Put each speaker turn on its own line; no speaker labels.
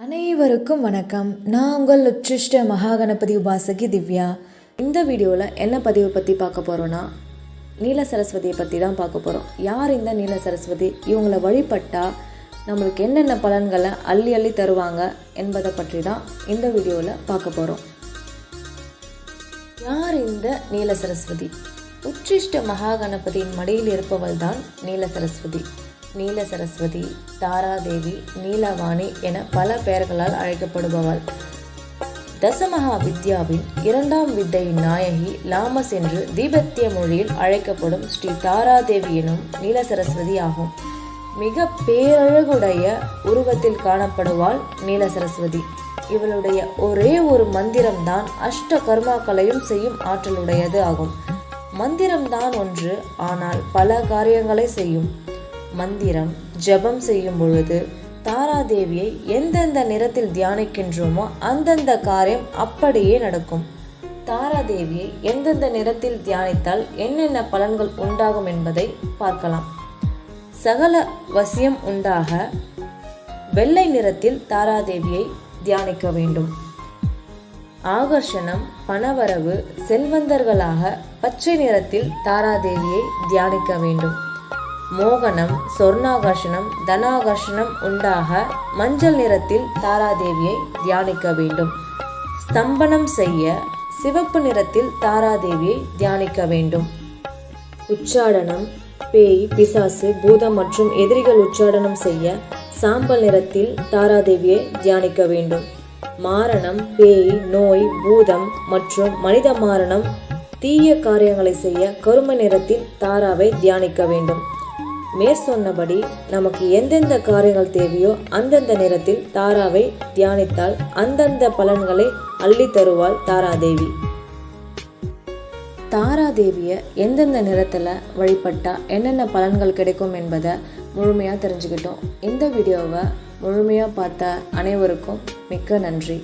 அனைவருக்கும் வணக்கம். நான் உங்கள் உச்சிஷ்ட மகாகணபதி உபாசகி திவ்யா. இந்த வீடியோவில் என்ன பதிவு பற்றி பார்க்க போகிறோன்னா, நீல சரஸ்வதியை பற்றி தான் பார்க்க போகிறோம். யார் இந்த நீல சரஸ்வதி, இவங்களை வழிபட்டால் நம்மளுக்கு என்னென்ன பலன்களை அள்ளி அள்ளி தருவாங்க என்பதை பற்றி தான் இந்த வீடியோவில் பார்க்க போகிறோம். யார் இந்த நீல சரஸ்வதி? உச்சிஷ்ட மகாகணபதியின் மடியில் இருப்பவள் தான் நீல சரஸ்வதி. நீல சரஸ்வதி, தாராதேவி, நீலவாணி என பல பெயர்களால் அழைக்கப்படுபவள். தசமகா வித்யாவின் இரண்டாம் வித்தையின் நாயகி லாமஸ் என்று தீபத்திய மொழியில் அழைக்கப்படும் ஸ்ரீ தாராதேவி எனும் நீல சரஸ்வதி ஆகும். மிக பேரழகுடைய உருவத்தில் காணப்படுவாள் நீல சரஸ்வதி. இவளுடைய ஒரே ஒரு மந்திரம்தான் அஷ்ட கர்மாக்களையும் செய்யும் ஆற்றலுடையது ஆகும். மந்திரம்தான் ஒன்று, ஆனால் பல காரியங்களை செய்யும். மந்திரம் ஜபம் செய்யும் பொழுது தாராதேவியை எந்தெந்த நிறத்தில் தியானிக்கின்றோமோ அந்தந்த காரியம் அப்படியே நடக்கும். தாராதேவியை எந்தெந்த நிறத்தில் தியானித்தால் என்னென்ன பலன்கள் உண்டாகும் என்பதை பார்க்கலாம். சகல வசியம் உண்டாக வெள்ளை நிறத்தில் தாராதேவியை தியானிக்க வேண்டும். ஆகர்ஷணம், பணவரவு, செல்வந்தர்களாக பச்சை நிறத்தில் தாராதேவியை தியானிக்க வேண்டும். மோகனம், சொர்ணாகர்ஷணம், தனாகர்ஷணம் உண்டாக மஞ்சள் நிறத்தில் தாராதேவியை தியானிக்க வேண்டும். ஸ்தம்பனம் செய்ய சிவப்பு நிறத்தில் தாராதேவியை தியானிக்க வேண்டும். உச்சாடனம், பேய், பிசாசு, பூதம் மற்றும் எதிரிகள் உச்சாடனம் செய்ய சாம்பல் நிறத்தில் தாராதேவியை தியானிக்க வேண்டும். மாரணம், பேய், நோய், பூதம் மற்றும் மனித மாரணம், தீய காரியங்களை செய்ய கருமை நிறத்தில் தாராவை தியானிக்க வேண்டும். மேற்சொன்னபடி நமக்கு எந்தெந்த காரியங்கள் தேவையோ அந்தந்த நிறத்தில் தாராவை தியானித்தால் அந்தந்த பலன்களை அள்ளி தருவாள் தாராதேவி. தாராதேவியை எந்தெந்த நிறத்தில் வழிபட்டால் என்னென்ன பலன்கள் கிடைக்கும் என்பதை முழுமையாக தெரிஞ்சுக்கிட்டோம். இந்த வீடியோவை முழுமையாக பார்த்த அனைவருக்கும் மிக்க நன்றி.